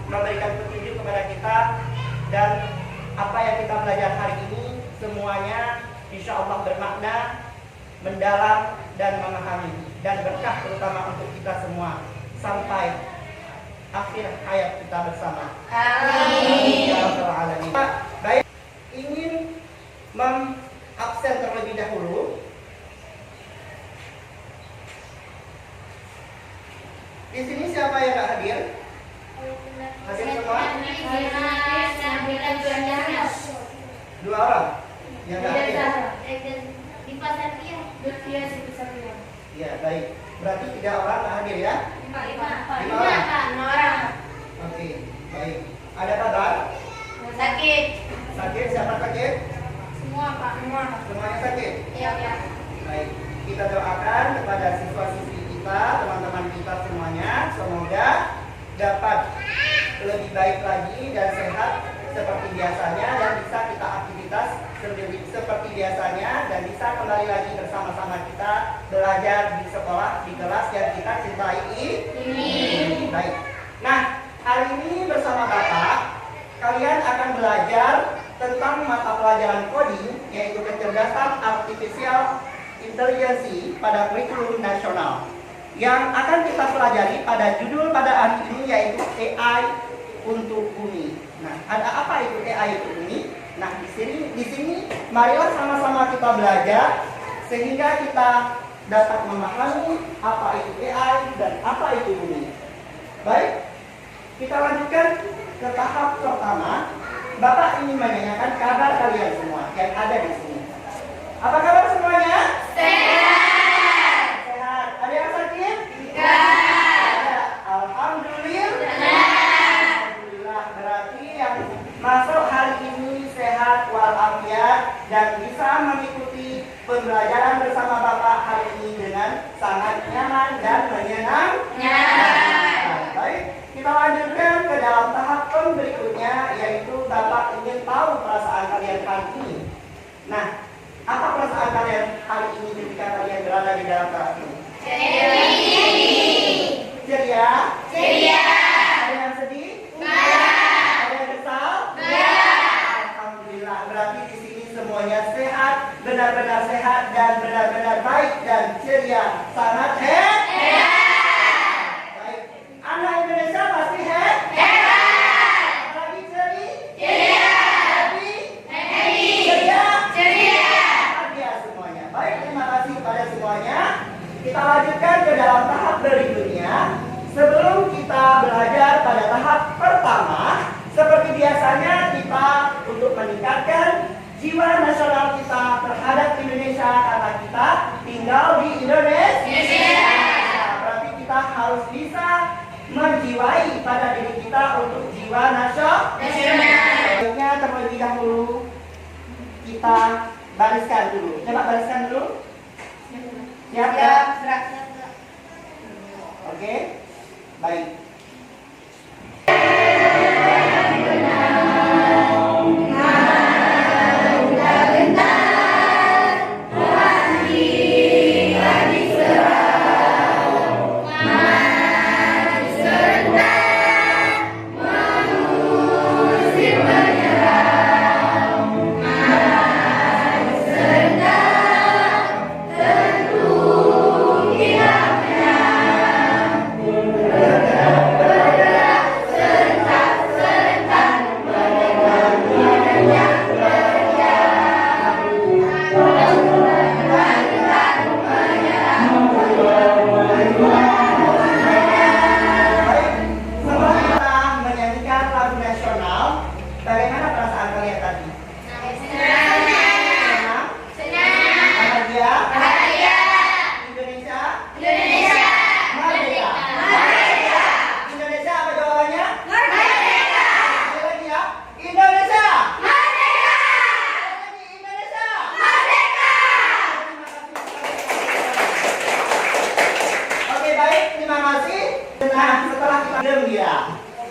memberikan petunjuk kepada kita, dan apa yang kita belajar hari ini semuanya insya Allah bermakna, mendalam dan memahami, dan berkah terutama untuk kita semua sampai akhir hayat kita bersama. Amin. Ya Rabbal Alamin. Baik, ingin absen terlebih dahulu. Di sini siapa yang nggak hadir? Hadir semua? Dua orang yang nggak hadir. Ya, baik. Berarti 3 orang nggak hadir ya? 5 orang. Oke, baik. Ada kabar? Sakit. Sakit? Siapa sakit? Semua Pak, semua. Semuanya sakit? Iya, ya. Baik. Kita doakan kepada siswa-siswi kita, teman-teman kita semuanya, semoga dapat lebih baik lagi dan sehat seperti biasanya, dan bisa kita aktivitas seperti biasanya, dan bisa kembali lagi bersama-sama kita belajar di sekolah, di kelas yang kita cintai ini. Baik. Nah, hari ini bersama Bapak, kalian akan belajar tentang mata pelajaran coding, yaitu kecerdasan artificial intelligence pada kurikulum nasional. Yang akan kita pelajari pada judul pada hari ini yaitu AI untuk bumi. Nah, ada apa itu AI untuk bumi? Nah, di sini marilah sama-sama kita belajar sehingga kita dapat memahami apa itu AI dan apa itu bumi. Baik, kita lanjutkan ke tahap pertama. Bapak ingin menanyakan kabar kalian semua yang ada di sini. Apa kabar semuanya? Sehat. Sehat. Ada yang sakit? Tidak. Alhamdulillah. Alhamdulillah. Berarti yang masuk hari ini sehat walafiat dan bisa mengikuti pembelajaran bersama Bapak hari ini dengan sangat nyaman dan menyenangkan. Baik, kita lanjutkan ke dalam tahap berikutnya, yaitu Bapak ingin tahu perasaan kalian hari ini. Nah, apa perasaan kalian hari ini ketika kalian berada di dalam kelas ini? Ceria. Ceria. Ada yang sedih? Enggak. Ada yang kesal? Enggak. Alhamdulillah, berarti di sini semuanya sehat, benar-benar sehat dan benar-benar baik dan ceria, sangat hebat. Baik, anak Indonesia pasti hebat. Apalagi ceria. Happy. Ceria. Bahagia semuanya. Baik, terima kasih kepada semuanya. Kita lanjutkan ke dalam tahap berikutnya. Sebelum kita belajar pada tahap pertama, seperti biasanya kita untuk meningkatkan jiwa nasional kita terhadap Indonesia, karena kita tinggal di Indonesia. Berarti kita harus bisa menjiwai pada diri kita untuk jiwa nasional. Baiknya terlebih dahulu kita bariskan dulu. Coba bariskan dulu. Siap ya? Oke. Baik.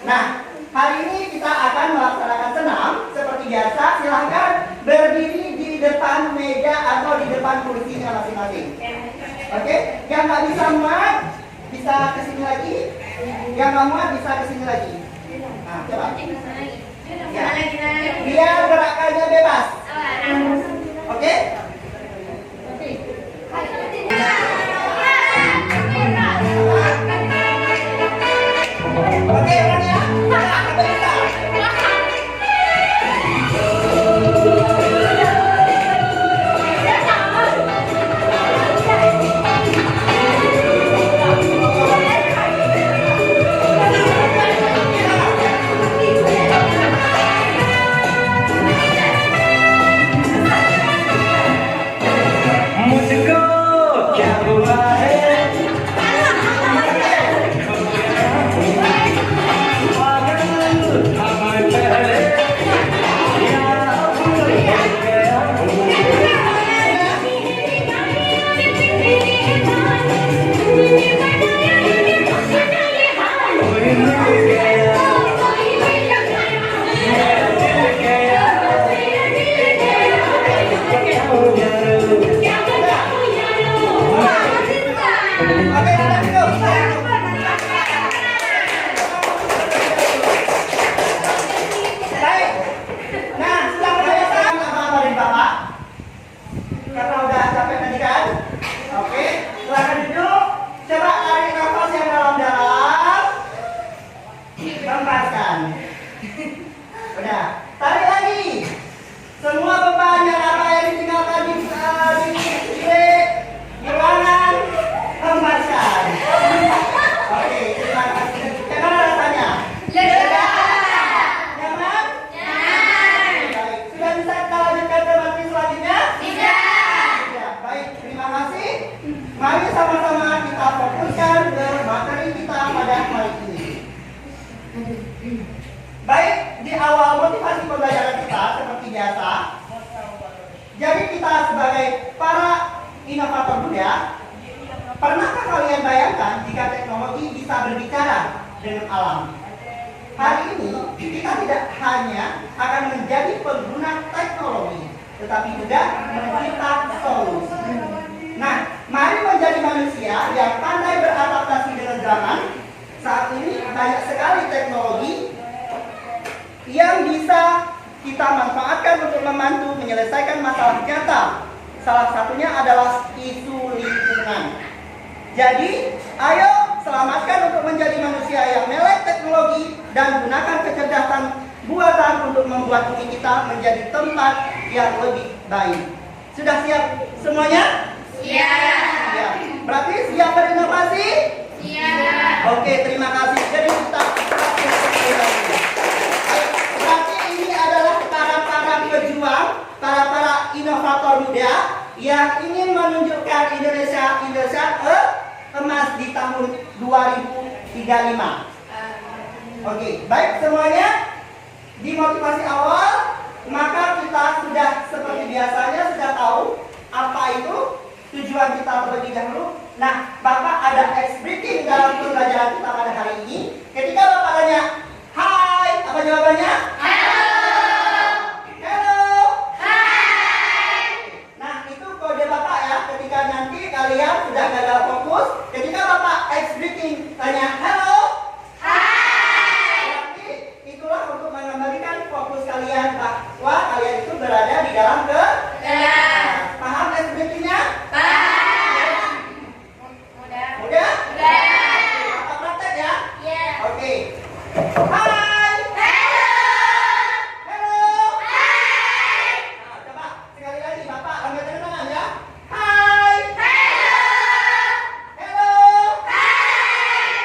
Nah, hari ini kita akan melaksanakan senam. Seperti biasa, silahkan berdiri di depan meja atau di depan kursinya masing-masing. Oke? Yang nggak bisa muat, bisa kesini lagi. Yang nggak muat bisa kesini lagi. Nah, coba. Ya. Lagi. Biar gerakannya bebas. Oke? Oke, orang ya. Nah, sampai kita. मुझको क्या हुआ है पागल हम पहले या भूल गया कोई मिल गया मिल गया क्या हो यारो Oke, kita duduk. Baik. Nah, sudah kebiasaan apa dari Bapak? Karena udah capek tadi kan? Oke, silakan duduk. Coba tarik nafas yang dalam-dalam. Hembuskan. Udah, tarik lagi. Semua beban yang apa yang ditinggalkan di ruangan, hembuskan. Oke, terima kasih. Bagaimana rasanya? Nyaman? Baik. Sudah bisa kita lanjutkan ke materi selanjutnya? Ya, baik. Terima kasih. Mari sama-sama kita fokuskan ke materi kita pada hari ini. Baik, di awal motivasi pembelajaran kita seperti biasa. Jadi kita sebagai para inovator muda, pernahkah kalian bayangkan jika teknologi bisa berbicara dengan alam? Hari ini kita tidak hanya akan menjadi pengguna teknologi, tetapi juga mencipta solusi. Nah, mari menjadi manusia yang pandai beradaptasi dengan zaman. Saat ini banyak sekali teknologi yang bisa kita manfaatkan untuk membantu menyelesaikan masalah nyata. Salah satunya adalah isu lingkungan. Jadi, ayo selamatkan untuk menjadi manusia yang melek teknologi dan gunakan kecerdasan buatan untuk membuat bumi kita menjadi tempat yang lebih baik. Sudah siap semuanya? Siap. Berarti siap berinovasi? Oke, terima kasih. Jadi kita berarti ini adalah para pejuang, para inovator muda yang ingin menunjukkan Indonesia emas di tahun 2035. Oke, baik semuanya. Di motivasi awal, maka kita sudah seperti biasanya sudah tahu apa itu tujuan kita terlebih dahulu. Nah, Bapak ada ice breaking dalam pembelajaran kita pada hari ini. Ketika Bapak tanya, hai, apa jawabannya? Nah, itu kode Bapak ya. Ketika nanti kalian sudah gagal fokus, ketika Bapak ice breaking tanya, hello, berarti itulah untuk mengembalikan fokus kalian bahwa kalian itu berada di dalam paham ice breakingnya? Udah? Bapak praktek ya? Oke. Hai. Hello. Nah, coba sekali lagi Bapak lambaikan tangan ya. Hai. Hello. Hai.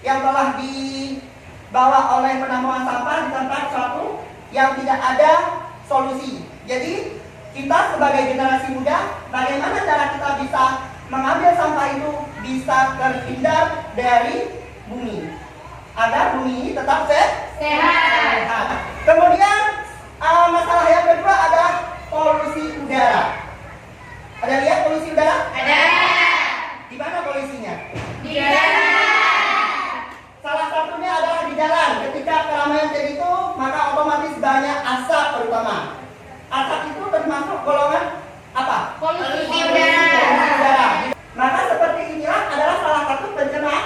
yang telah dibawa oleh penampungan sampah di tempat suatu yang tidak ada solusi. Jadi kita sebagai generasi muda, bagaimana cara kita bisa mengambil sampah itu bisa terhindar dari bumi, agar bumi ini tetap sehat. Kemudian masalah yang kedua adalah polusi udara. Ada lihat polusi udara? Ada. Di mana polusinya? Di dalam. Salah satunya adalah di jalan. Ketika keramaian jadi itu, maka otomatis banyak asap terutama. Asap itu termasuk golongan apa? Polusi udara. Maka seperti inilah adalah salah satu pencemaran.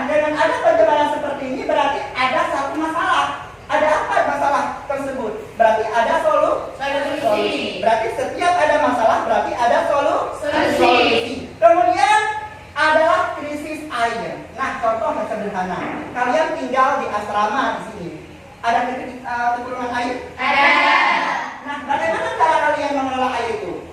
Dengan ada pencemaran seperti ini berarti ada satu masalah. Ada apa masalah tersebut? Berarti ada solusi. Berarti setiap ada masalah berarti ada solusi. Kemudian adalah krisis air. Nah, contoh yang sederhana. Kalian tinggal di asrama di sini. Ada kekurangan air? Ada. Nah, bagaimana cara kalian mengelola air itu?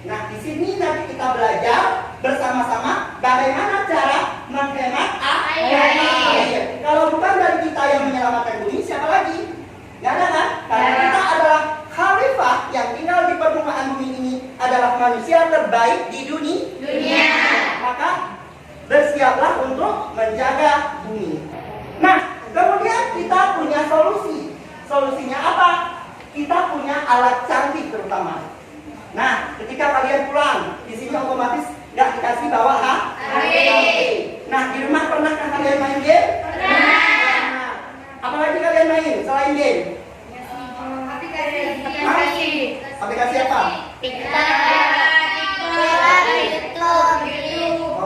Nah, di sini nanti kita belajar bersama-sama bagaimana cara menghemat air. Kalau bukan dari kita yang menyelamatkan bumi, siapa lagi? Gak ada kan? Karena kita adalah khalifah yang tinggal di permukaan bumi ini, adalah manusia terbaik di dunia. Maka bersiaplah untuk menjaga bumi. Nah, kemudian kita punya solusi. Solusinya apa? Kita punya alat canggih terutama. Nah, ketika kalian pulang, di sini otomatis nggak dikasih bawa HP. Nah, di rumah pernahkah kalian main game? Pernah. Apalagi kalian main selain game? Aplikasi apa?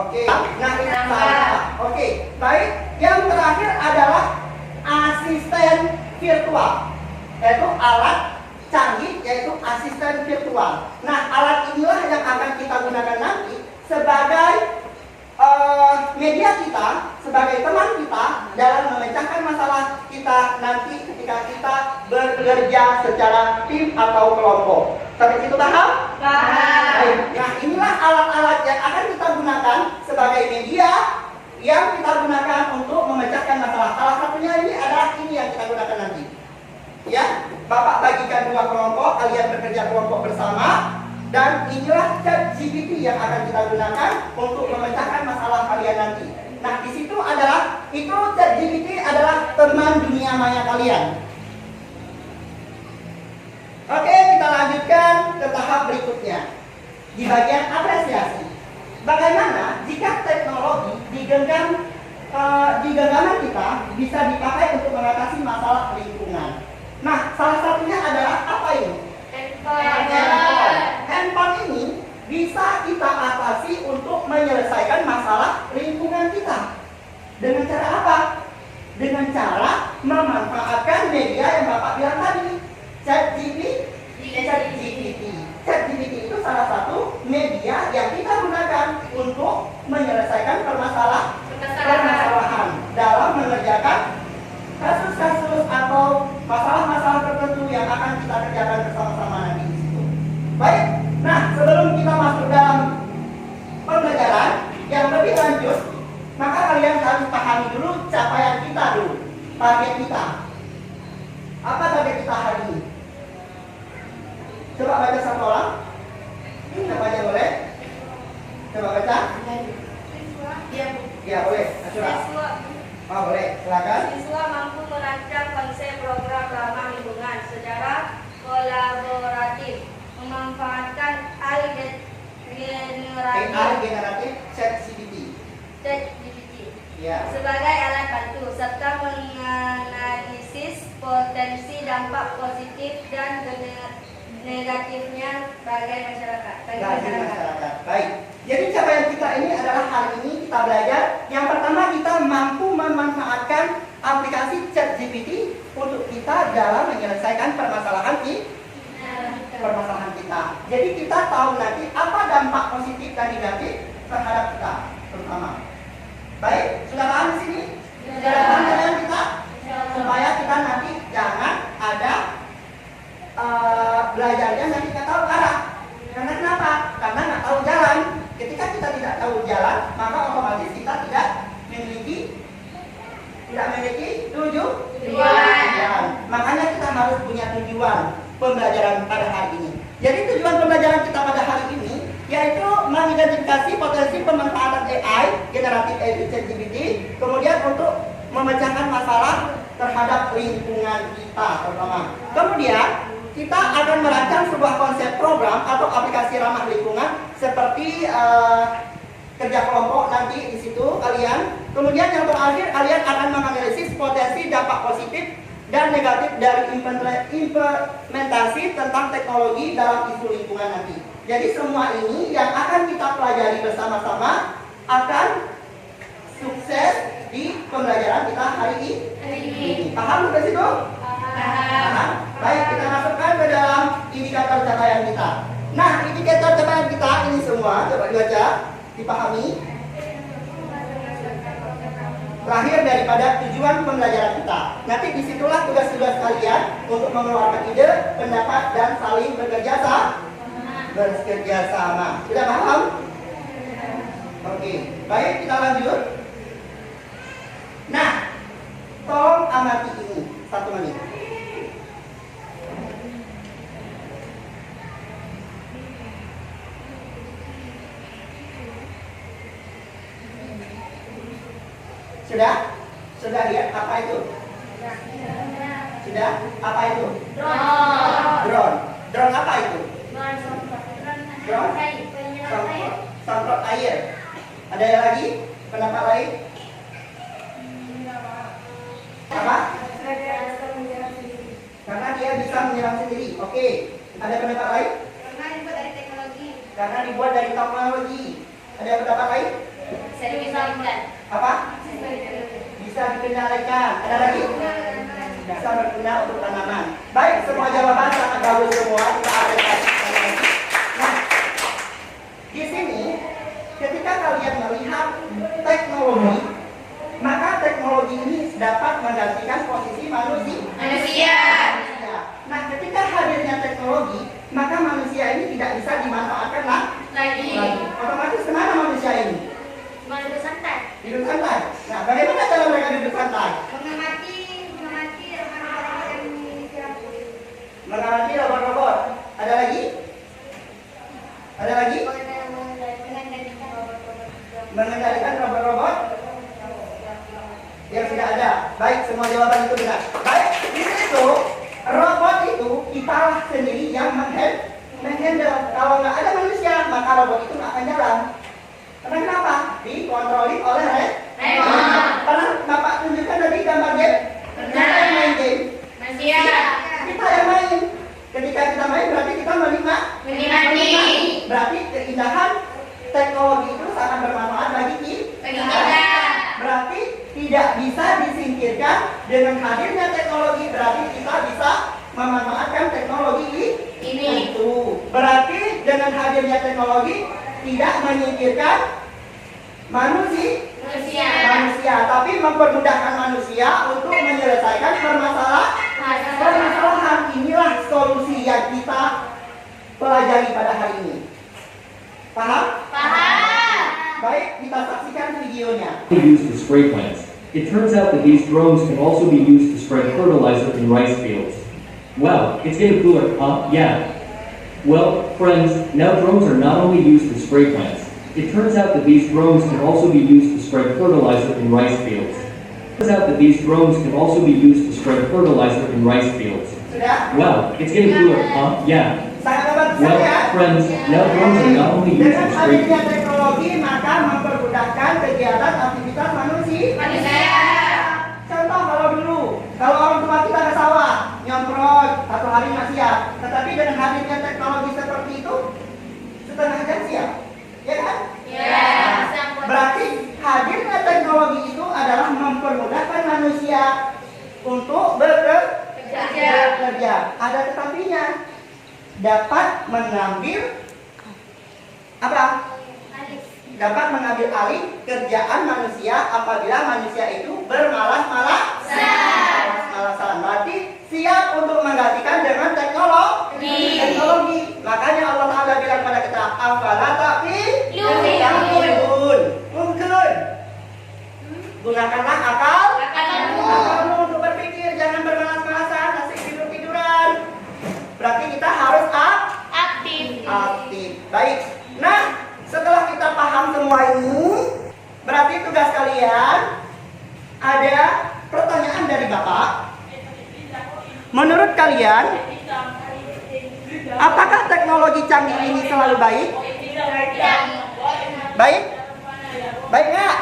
Oke. Nah, ini salah. Oke. Baik. Yang terakhir adalah asisten virtual, yaitu alat canggih, yaitu asisten virtual. Nah, alat inilah yang akan kita gunakan nanti sebagai media kita, sebagai teman kita dalam memecahkan masalah kita nanti ketika kita bekerja secara tim atau kelompok. Sampai situ paham? Paham. Nah, inilah alat-alat yang akan kita gunakan sebagai media yang kita gunakan untuk memecahkan masalah. Salah satunya ini adalah ini yang kita gunakan nanti. Ya, Bapak bagikan dua kelompok, kalian bekerja kelompok bersama, dan inilah ChatGPT yang akan kita gunakan untuk memecahkan masalah kalian nanti. Nah, di situ adalah ChatGPT adalah teman dunia maya kalian. Oke, kita lanjutkan ke tahap berikutnya di bagian apresiasi. Bagaimana jika teknologi di genggaman kita bisa dipakai untuk mengatasi masalah lingkungan? Nah, salah satunya adalah apa ini? Handphone ini bisa kita atasi untuk menyelesaikan masalah lingkungan kita. Dengan cara apa? Dengan cara memanfaatkan media yang Bapak bilang tadi, ChatGPT. ChatGPT itu salah satu media yang kita gunakan untuk menyelesaikan permasalahan dalam mengerjakan kasus-kasus atau masalah-masalah tertentu yang akan kita kerjakan bersama-sama nanti di situ. Baik, nah sebelum kita masuk dalam pembelajaran yang lebih lanjut, maka kalian harus pahami dulu capaian kita dulu, target kita. Apa target kita hari ini? Coba baca satu orang. Siapa aja boleh? Coba baca. Ya boleh. Asyura. Oh boleh, silakan. Siswa mampu merancang konsep program ramah lingkungan secara kolaboratif, memanfaatkan AI generatif ChatGPT sebagai alat bantu serta menganalisis potensi dampak positif dan negatifnya bagi masyarakat. Baik. Jadi capaian kita ini adalah hari ini kita belajar. Yang pertama, kita mampu memanfaatkan aplikasi ChatGPT untuk kita dalam menyelesaikan permasalahan kita. Jadi kita tahu nanti apa dampak positif dan negatif terhadap kita terutama. Baik, sudah paham di sini? Sudah paham dengan kita? Supaya kita nanti jangan ada belajarnya nanti nggak tahu arah. Karena kenapa? Karena nggak tahu jalan. Ketika kita tidak tahu jalan, maka otomatis kita tidak pembelajaran pada hari ini. Jadi tujuan pembelajaran kita pada hari ini yaitu mengidentifikasi potensi pemanfaatan AI, generatif AI ChatGPT, kemudian untuk memecahkan masalah terhadap lingkungan kita terutama. Kemudian kita akan merancang sebuah konsep program atau aplikasi ramah lingkungan seperti kerja kelompok nanti di situ kalian. Kemudian yang terakhir kalian akan menganalisis potensi dampak positif dan negatif dari implementasi tentang teknologi dalam isu lingkungan nanti. Jadi semua ini yang akan kita pelajari bersama-sama akan sukses di pembelajaran kita hari ini. Paham sampai situ? Paham. Baik, kita masukkan ke dalam indikator capaian kita. Nah, indikator capaian kita ini semua coba dibaca, dipahami. Terakhir daripada tujuan pembelajaran kita. Nanti disitulah tugas-tugas kalian untuk mengeluarkan ide, pendapat, dan saling bekerja sama. Sudah paham? Oke, baik kita lanjut. Nah, tolong amati ini 1 menit. Sudah lihat apa itu? Sudah? Apa itu? Drone apa itu? Drone? Semprot air. Ada yang lagi? Pendapat lain? Apa? Karena dia bisa menyerang sendiri. Oke. Ada pendapat lain? Karena dibuat dari teknologi. Ada pendapat lain? Apa? Bisa dikendalikan. Ada lagi? Bisa berguna untuk tanaman. Baik, semua jawaban sangat bagus semua. Kita aplikasikan. Nah, di sini ketika kalian melihat teknologi, maka teknologi ini dapat menggantikan posisi manusia. Nah, ketika hadirnya teknologi, maka manusia ini tidak bisa dimanfaatkan lagi. Otomatis kemana manusia ini? Hidup santai. Nah, bagaimana cara mereka hidup santai? Mengamati robot-robot. Ada lagi? Mengendalikan robot-robot yang sudah ada. Baik, semua jawaban itu benar. Baik, di situ robot itu kita sendiri yang menghandle. Kalau nggak ada manusia, maka robot itu nggak akan jalan. Karena kenapa? Dikontroli oleh remote. Karena Bapak tunjukkan tadi gambar game. Kita yang main game. Kita yang main. Ketika kita main berarti kita menikmati. Berarti keindahan teknologi itu sangat bermanfaat bagi kita. Berarti tidak bisa disingkirkan dengan hadirnya teknologi. Berarti kita bisa memanfaatkan teknologi ini. Itu berarti dengan hadirnya teknologi tidak menyingkirkan manusia, tapi mempermudahkan manusia untuk menyelesaikan permasalahan. Inilah solusi yang kita pelajari pada hari ini. Paham? Baik, kita saksikan videonya. Used to spray plants. It turns out that these drones can also be used to spread fertilizer in rice fields. Wow, it's getting cooler, huh? Yeah. Well, friends, now drones are not only used to spray plants. It turns out that these drones can also be used to spread fertilizer in rice fields. Sudah? Wow, it's getting cooler, huh? Yeah. Sangat bagus Well, ya. friends, now drones are not only used Dengan to spray hadirnya teknologi maka mempermudahkan kegiatan aktivitas manusia. Contoh kalau orang tua kita ke sawah nyemprot 1 hari nggak siap, tetapi dengan hadirnya teknologi seperti itu setengah jam siap, ya kan? Berarti hadirnya teknologi itu adalah mempermudahkan manusia untuk bekerja. Ada tetapinya, dapat mengambil alih kerjaan manusia apabila manusia itu bermalas-malasan. Berarti siap untuk menggantikan dengan teknologi. Makanya Allah Ta'ala bilang pada kita, afala ta'qilun. Mungkin gunakanlah akalmu untuk berpikir, jangan bermalas-malasan, asik tidur-tiduran. Berarti kalian ada pertanyaan dari Bapak. Menurut kalian, apakah teknologi canggih ini selalu baik? Baik? Baik nggak?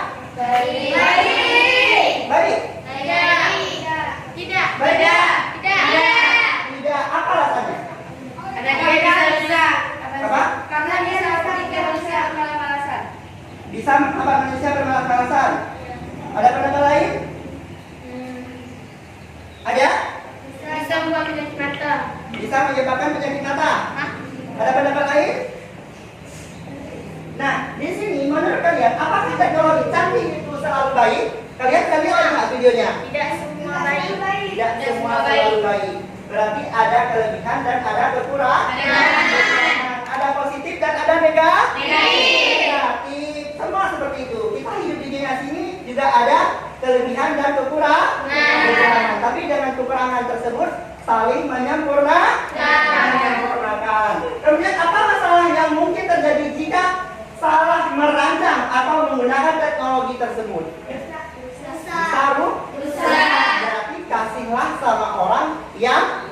Baik? Tidak. Tidak. Apa alasannya? Karena dia bisa rusak. Apa? Karena dia dapat manusia malas-malasan. Bisa menghambat manusia bermalas-malasan. Ada pendapat lain? Ada? Bisa membuat penyakit mata. Bisa menyebabkan penyakit mata. Ada pendapat lain? Nah, di sini menurut kalian, apakah teknologi canggih itu selalu baik? Kalian lihat nggak videonya? Tidak semua baik. Tidak semua selalu baik. Berarti ada kelebihan dan ada kekurangan. Ada positif dan ada negatif. Semua seperti itu. Kita hidup di dunia sini juga ada kelebihan dan kekurangan. Tapi dengan kekurangan tersebut saling menyempurnakan. Kemudian apa masalah yang mungkin terjadi jika salah merancang atau menggunakan teknologi tersebut? Berarti kasihlah sama orang yang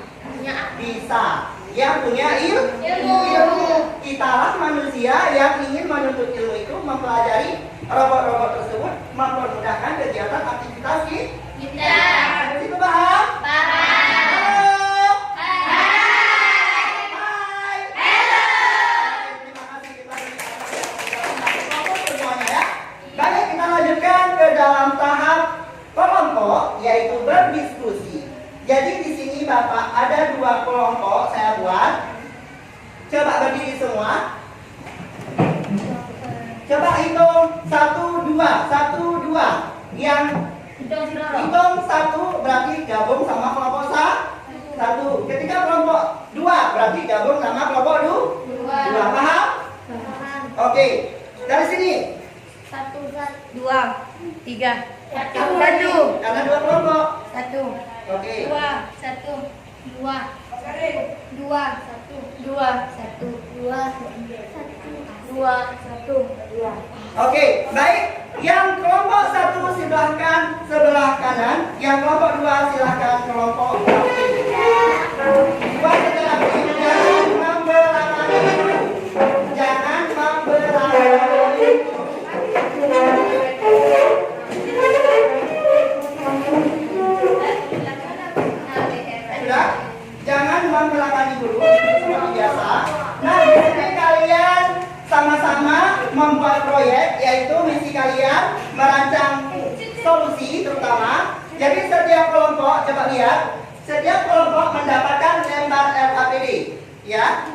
bisa, yang punya ilmu. Kitalah manusia yang ingin menuntut ilmu itu mempelajari robot-robot tersebut, mempermudahkan kegiatan aktivitas kita. Itu paham? Halo? Hai. Terima kasih kita semuanya ya. Baik, kita lanjutkan ke dalam tahap kelompok, yaitu berdiskusi. Jadi di sini Bapak ada 2 kelompok saya buat. Coba berdiri semua. Coba hitung 1, 2, 1, 2. Yang hitung 1 berarti gabung sama kelompok 1. Ketika kelompok 2 berarti gabung sama kelompok 2. Paham? Oke. Dari sini. 1, 2, 3, 1. Karena 2 kelompok. 1, Oke. 2, 1, 2, 2, 1. Oke, baik. Yang kelompok 1 silahkan sebelah kanan. Yang kelompok 2 silahkan kelompok kiri. 2 sebelah kiri. Jangan membelakangi. Jangan membelakangi. Sudah? Jangan membelakangi dulu seperti biasa. Nah, di sini kalian sama-sama membuat proyek, yaitu misi kalian merancang solusi terutama. Jadi setiap kelompok, coba lihat, setiap kelompok mendapatkan lembar LKPD, ya.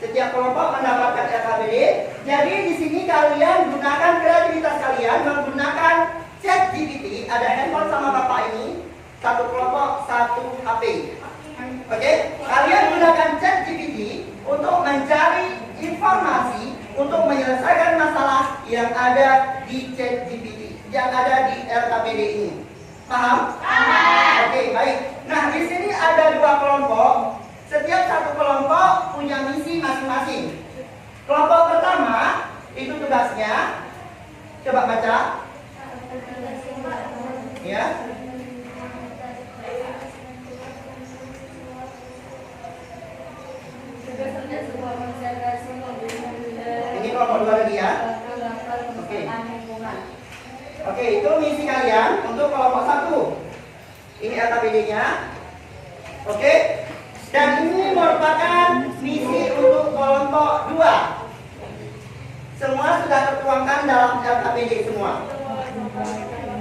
Setiap kelompok mendapatkan LKPD. Jadi di sini kalian gunakan kreativitas kalian menggunakan ChatGPT. Ada handphone sama bapak ini, 1 kelompok 1 HP. Oke, kalian gunakan ChatGPT untuk mencari informasi untuk menyelesaikan masalah yang ada di ChatGPT, yang ada di LKPD ini. Paham? Oke, baik. Nah, di sini ada 2 kelompok. Setiap 1 kelompok punya misi masing-masing. Kelompok pertama itu tugasnya, coba baca. Ya. Ini kelompok 2 lagi ya. Oke. Oke, itu misi kalian untuk kelompok 1. Ini LKPD-nya. Oke. Dan ini merupakan misi untuk kelompok 2. Semua sudah tertuangkan dalam LKPD semua.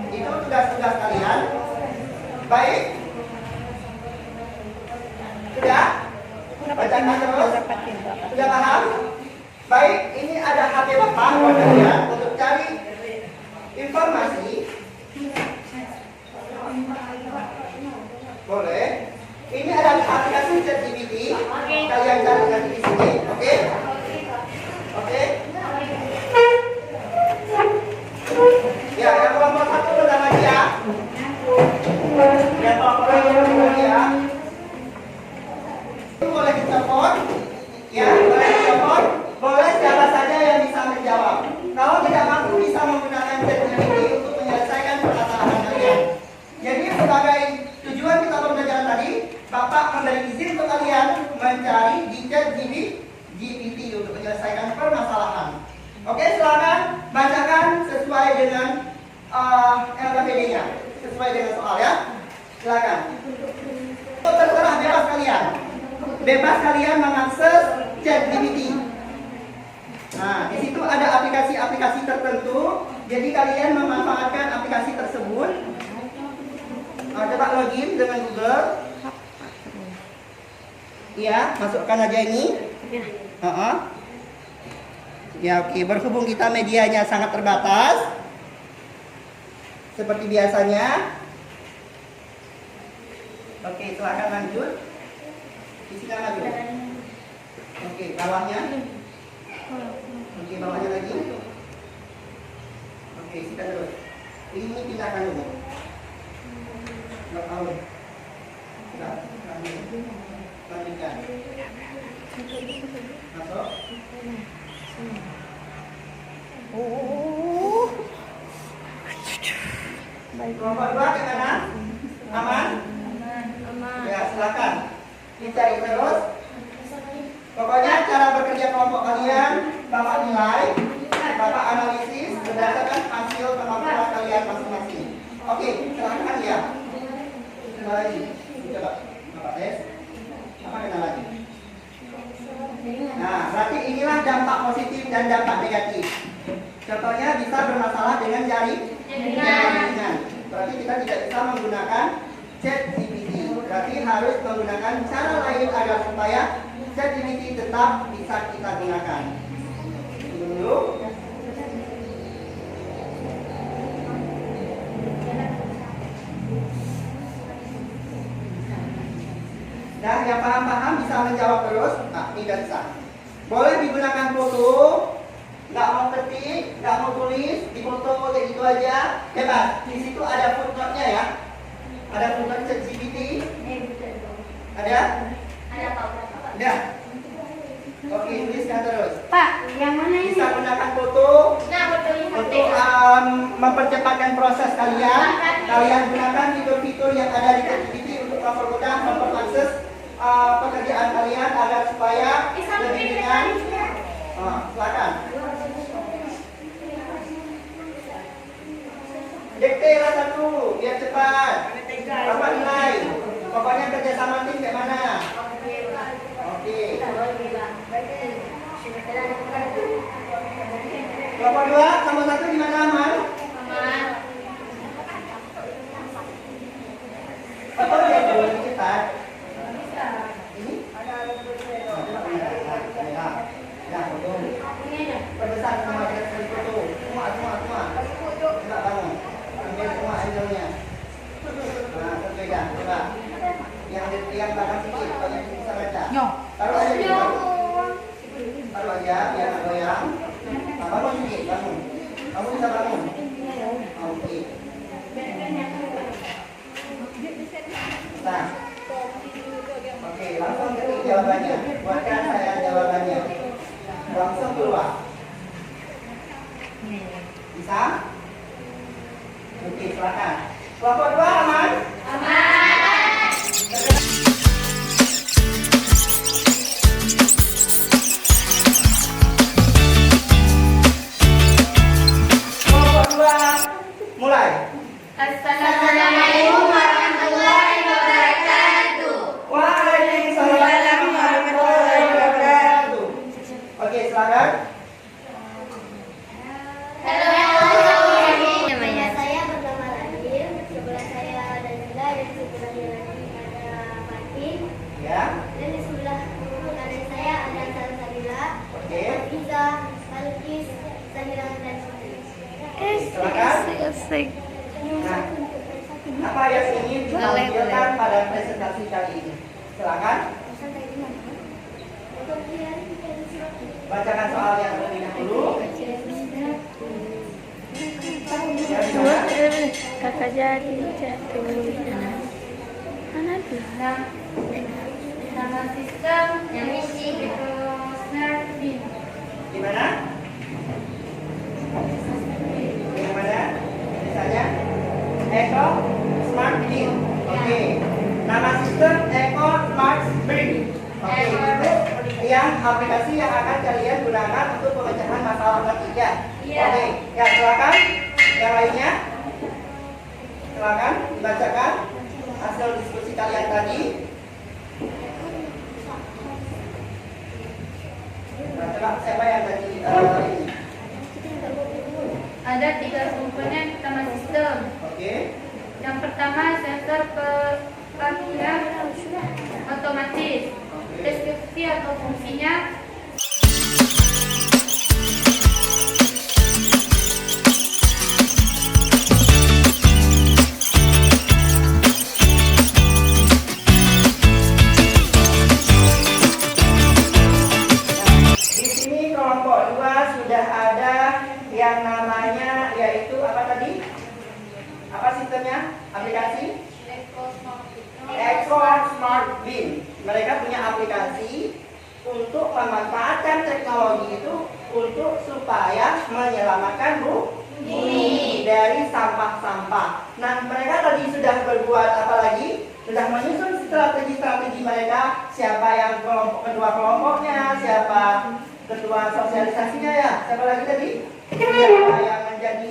Itu tugas-tugas kalian. Baik. Sudah? Bacakan terus. Sudah paham? Baik, ini ada HP Bapak buat kalian untuk cari informasi. Boleh. Ini ada aplikasi ChatGPT. Kalian cari nanti di sini, oke? Oke. Ya, yang kelompok 1 udah lagi ya. Yang kelompok 1 udah lagi ya. Boleh dicopot, ya, boleh dicopot, boleh siapa saja yang bisa menjawab. Kalau tidak mampu bisa menggunakan ChatGPT untuk menyelesaikan Bapak memberi izin untuk kalian mencari di ChatGPT untuk menyelesaikan permasalahan. Oke, silakan bacakan sesuai dengan LKPD-nya, sesuai dengan soal ya. Silakan. Terserah, bebas kalian. Bebas kalian mengakses ChatGPT. Nah, di situ ada aplikasi-aplikasi tertentu. Jadi kalian memanfaatkan aplikasi tersebut. Coba login dengan Google. Iya, masukkan aja ini. Ya, oke. Berhubung kita medianya sangat terbatas, seperti biasanya. Oke, silakan lanjut. Isikan lagi. Oke, bawahnya. Oke, bawahnya lagi. Oke, isikan terus. Ini pindahkan dulu. Nggak tahu. Sudah, lanjutkan. Masuk. Kelompok 2 ke kanan. Aman? Ya, silakan. Dicari terus. Pokoknya cara bekerja kelompok kalian, Bapak nilai, Bapak analisis berdasarkan hasil kemampuan kalian masing-masing. Oke, silakan ya. Kenal lagi. Coba, Bapak tes. Apa kenal lagi? Nah, berarti inilah dampak positif dan dampak negatif. Contohnya bisa bermasalah dengan jaringan. Berarti kita tidak bisa menggunakan ChatGPT. Berarti harus menggunakan cara lain agar supaya ChatGPT tetap bisa kita gunakan. Dulu. Nah, yang paham-paham bisa menjawab terus. Nah, tidak bisa. Boleh digunakan foto. Nggak mau ketik, nggak mau tulis, di foto kayak gitu aja. Bebas. Di situ ada footnote-nya ya. Ada footnote ChatGPT. Ada? Ada. Oke, tuliskan terus. Pak, yang mana ini? Bisa gunakan foto untuk mempercepatkan proses kalian. Kalian gunakan fitur-fitur yang ada di ChatGPT untuk mempermudah memperakses pekerjaan kalian agar supaya lebih ringan. Silakan. Diktelah satu, biar cepat. Apa nilai? Pokoknya kerjasama tim kayak mana? Oke. Kelompok 2, kelompok 1 di mana aman? Apa dia jauh lebih cepat? Ini? Ya, foto. Perbesar semua kita sekali foto. Semua. Coba bangun. Ambil semua angle-nya. Nah, pegang. Coba. Yang belakang sedikit, kalau yang bisa baca. Taruh aja dulu. Taruh aja, biar nggak goyang. Nah, bangun sedikit, bangun. Kamu bisa bangun. Oke. Nah. Oke, langsung ketik jawabannya. Buatkan saya jawabannya. Langsung keluar. Bisa? Oke, silakan. Kelompok 2 aman? Kelompok 2 mulai. Assalamualaikum warahmatullahi wabarakatuh. Waalaikumsalam warahmatullahi wabarakatuh. Oke, silakan. Namanya. Saya bernama Radin, sebelah saya ada Nila, dan di sebelah Radin ada Fatin, Ya. dan di sebelah kanan saya ada Salsabila, Oke. Iza, Malkis, Sahira, dan Silakan. Nah, apa yang ingin ditampilkan pada presentasi kali ini? Silakan. Bacakan soal yang terlebih dahulu. Ya, di mana? Kakak jadi jatuh. Mana tuh? Nama sistem yang isi Smart Bin. Di mana? Yang mana? Misalnya Eko Smart Bin. Oke. Nama sistem Eko Bring. Oke, itu yang aplikasi yang akan kalian gunakan untuk pemecahan masalah ketiga. Iya. Oke, ya silakan. Yang lainnya, silakan dibacakan hasil diskusi kalian tadi. Coba siapa yang tadi ini? Ada 3 komponen utama sistem. Oke. Yang pertama sensor pengakiran otomatis. Deskripsi atau fungsinya Di sini kelompok 2 sudah ada yang namanya yaitu apa tadi? Apa sistemnya? Aplikasi? Echo Smart Bin. Mereka punya aplikasi untuk memanfaatkan teknologi itu untuk supaya menyelamatkan bumi dari sampah-sampah. Nah, mereka tadi sudah berbuat apa lagi? Sudah menyusun strategi-strategi mereka. Siapa yang kedua kelompoknya, siapa ketua sosialisasinya ya? Siapa lagi tadi? Siapa yang menjadi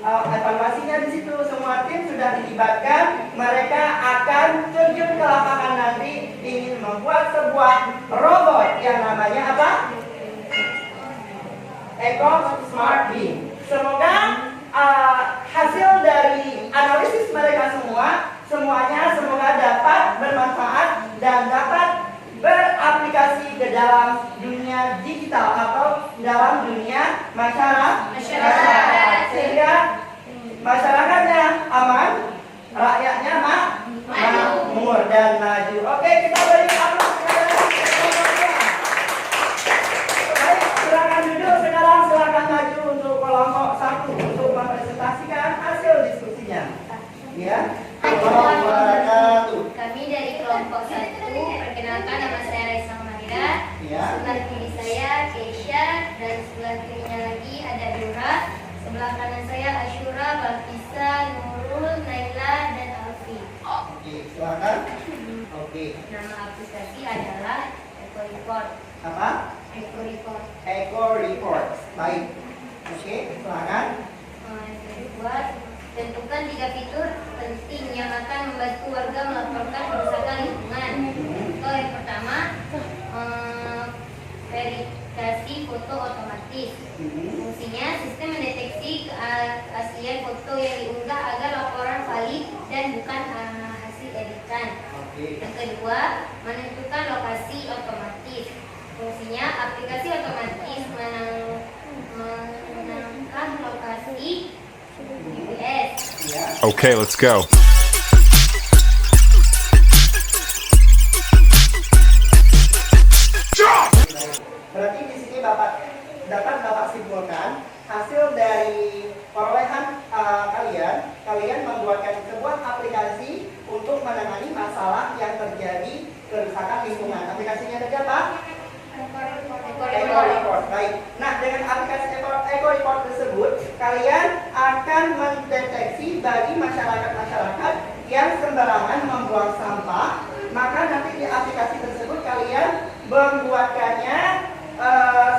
evaluasinya di situ? Semua tim sudah dilibatkan. Mereka akan terjun ke lapangan nanti ingin membuat sebuah robot yang namanya apa? Echo Smart Bin. Semoga hasil dari analisis mereka semuanya semoga dapat bermanfaat dan dapat beraplikasi ke dalam dunia digital atau dalam dunia masyarakat sehingga masyarakatnya aman, rakyatnya makmur dan maju. Oke, kita beri aplaus kepada kelompoknya. Baik, silakan duduk sekarang, silakan maju untuk kelompok 1 untuk mempresentasikan hasil diskusinya. Ya. Wabarakatuh. Kami dari kelompok 1, perkenalkan nama saya Raisa Mahira. Ya. Sebelah kiri saya Keisha dan sebelah kirinya lagi ada Dura. Sebelah kanan saya Asyura, Balkisa, Nurul, Naila dan Alfi. Oke, silakan. Oke. Nama aplikasi adalah Eco Report. Apa? Eco Report. Echo Report. Baik. Oke, silakan. Yang kedua, tentukan 3 fitur penting yang akan membantu warga melaporkan kerusakan lingkungan. Contoh yang pertama, verifikasi foto otomatis. Fungsinya, sistem mendeteksi keaslian foto yang diunggah agar laporan valid dan bukan hasil editan. Oke. Yang kedua, menentukan lokasi otomatis. Fungsinya, aplikasi otomatis menangkap lokasi GPS. Ya. Okay, let's go. Berarti di sini dapat Bapak simpulkan hasil dari perolehan kalian membuatkan sebuah aplikasi untuk menangani masalah yang terjadi kerusakan lingkungan. Aplikasinya ada apa? Eco Report. Baik. Nah, dengan aplikasi Eco Report tersebut, kalian akan mendeteksi bagi masyarakat yang sembarangan membuang sampah. Maka nanti di aplikasi tersebut kalian membuatkannya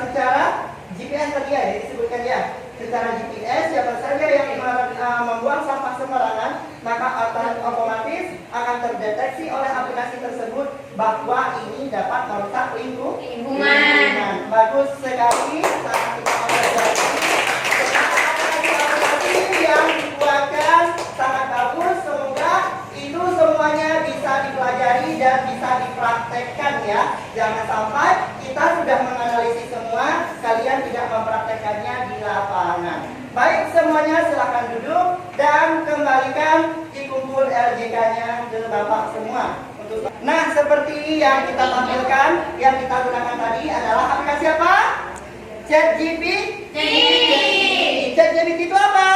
secara GPS tadi ya, disebutkan ya. Secara GPS, siapa saja yang membuang sampah sembarangan, maka otomatis akan terdeteksi oleh aplikasi tersebut bahwa ini dapat merusak lingkungan. Bagus sekali, sangat kita apresiasi. Aplikasi yang dibuatkan sangat bagus. Semoga itu semuanya bisa dipelajari dan bisa dipraktekkan ya. Jangan sampai kita sudah menganalisis semua, kalian tidak mempraktekannya di lapangan. Baik, semuanya silakan duduk dan kembalikan dikumpul LJK-nya ke Bapak semua. Nah, seperti yang kita tampilkan, yang kita gunakan tadi adalah aplikasi apa? ChatGPT. ChatGPT itu apa?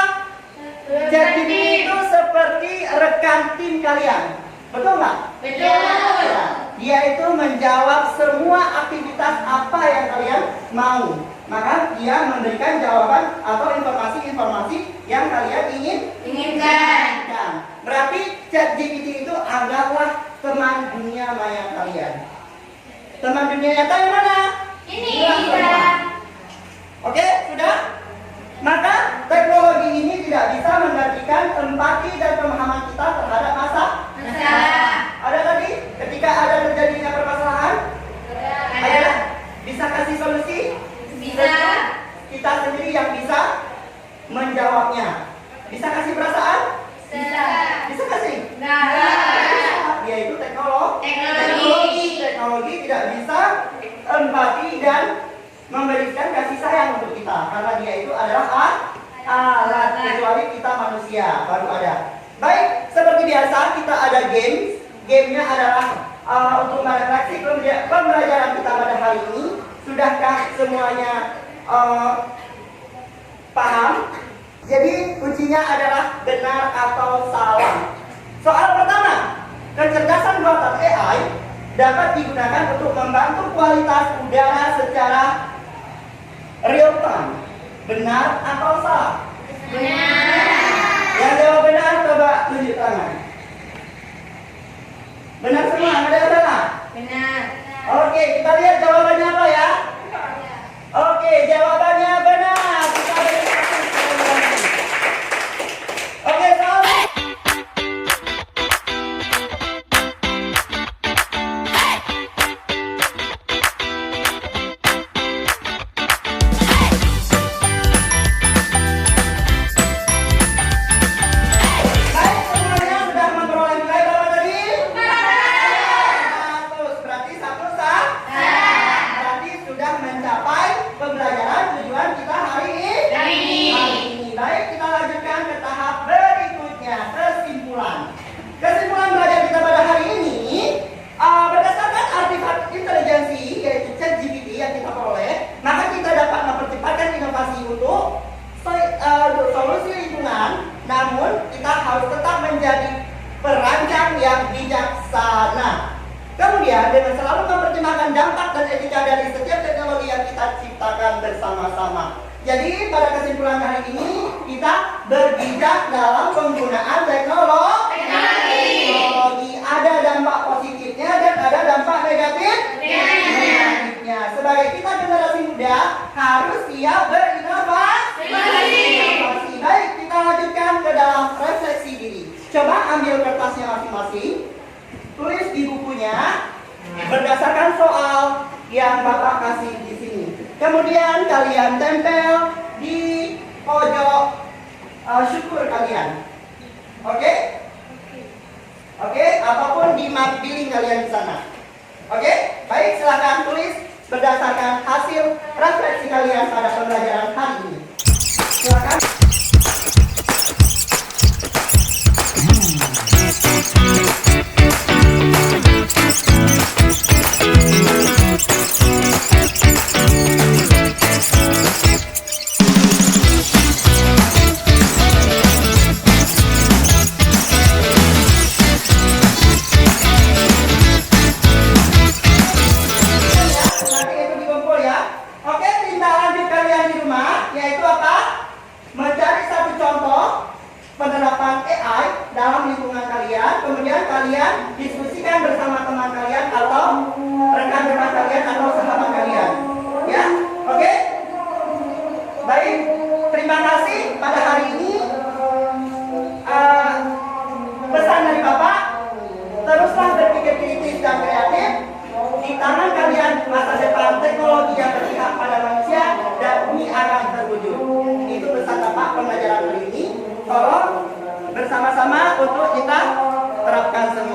ChatGPT itu seperti rekan tim kalian. Betul nggak? Betul. Ya, dia itu menjawab semua aktivitas apa yang kalian mau. Maka dia memberikan jawaban atau informasi-informasi yang kalian inginkan. Berarti ChatGPT itu anggaplah teman dunia maya kalian. Teman dunia nyata yang mana? Ini. Oke, sudah? Maka teknologi ini tidak bisa menggantikan empati dan pemahaman kita terhadap masalah. Ada tadi ketika ada terjadinya permasalahan? Ada? Bisa kasih solusi? Bisa. Kita sendiri yang bisa menjawabnya. Bisa kasih perasaan? Bisa kasih? Yaitu teknologi. Teknologi tidak bisa empati dan memberikan kasih sayang untuk kita karena dia itu adalah alat, kecuali kita manusia baru ada. Baik, seperti biasa kita ada games. Gamenya adalah untuk merefleksi pembelajaran kita pada hari ini. Sudahkah semuanya paham? Jadi kuncinya adalah benar atau salah. Soal pertama, kecerdasan buatan AI dapat digunakan untuk membantu kualitas udara secara real time. Benar atau salah? Benar. Yang jawab benar coba tunjuk tangan. Benar semua, ada yang salah? Benar. Oke, kita lihat jawabannya apa ya? Oke, jawabannya benar. Kita beri tepuk tangan. Oke, soal baik, semuanya sudah memperoleh nilai berapa tadi? 100. Berarti satu sah? Berarti sudah mencapai pembelajaran tujuan kita hari ini. Baik, kita lanjutkan ke tahap berikutnya, kesimpulan. Kesimpulan belajar kita pada hari ini berdasarkan artefak intelijensi yaitu ChatGPT yang kita peroleh, maka kita dapat mempercepatkan inovasi untuk solusi lingkungan. Namun kita harus tetap menjadi perancang yang bijaksana. Kemudian dengan selalu mempertimbangkan dampak dan etika dari setiap teknologi yang kita ciptakan bersama-sama. Jadi pada kesimpulan hari ini kita berbijak dalam penggunaan teknologi. Ada dampak positifnya dan ada dampak negatifnya. Sebagai kita generasi muda harus siap berinovasi. Baik, kita lanjutkan ke dalam refleksi diri. Coba ambil kertasnya masing-masing. Tulis di bukunya berdasarkan soal yang Bapak kasih di sini. Kemudian kalian tempel di pojok syukur kalian. Oke? Oke, ataupun di mat billing kalian di sana. Oke? Baik, silakan tulis berdasarkan hasil refleksi kalian pada pembelajaran hari ini. Silakan. Nanti itu dikumpul ya. Oke, tindak lanjut kalian di rumah yaitu apa? Mencari satu contoh penerapan AI dalam lingkungan kalian. Kemudian kalian diskusikan bersama teman kalian atau rekan rumah kalian atau sahabat kalian. Ya, oke? Baik, terima kasih pada hari ini. Pesan dari Bapak, teruslah berpikir kritis dan kreatif. Di tangan kalian masa depan teknologi yang berpihak pada manusia dan bumi akan terwujud. Itu pesan Bapak pembelajaran hari ini. Tolong bersama-sama untuk kita terapkan semua.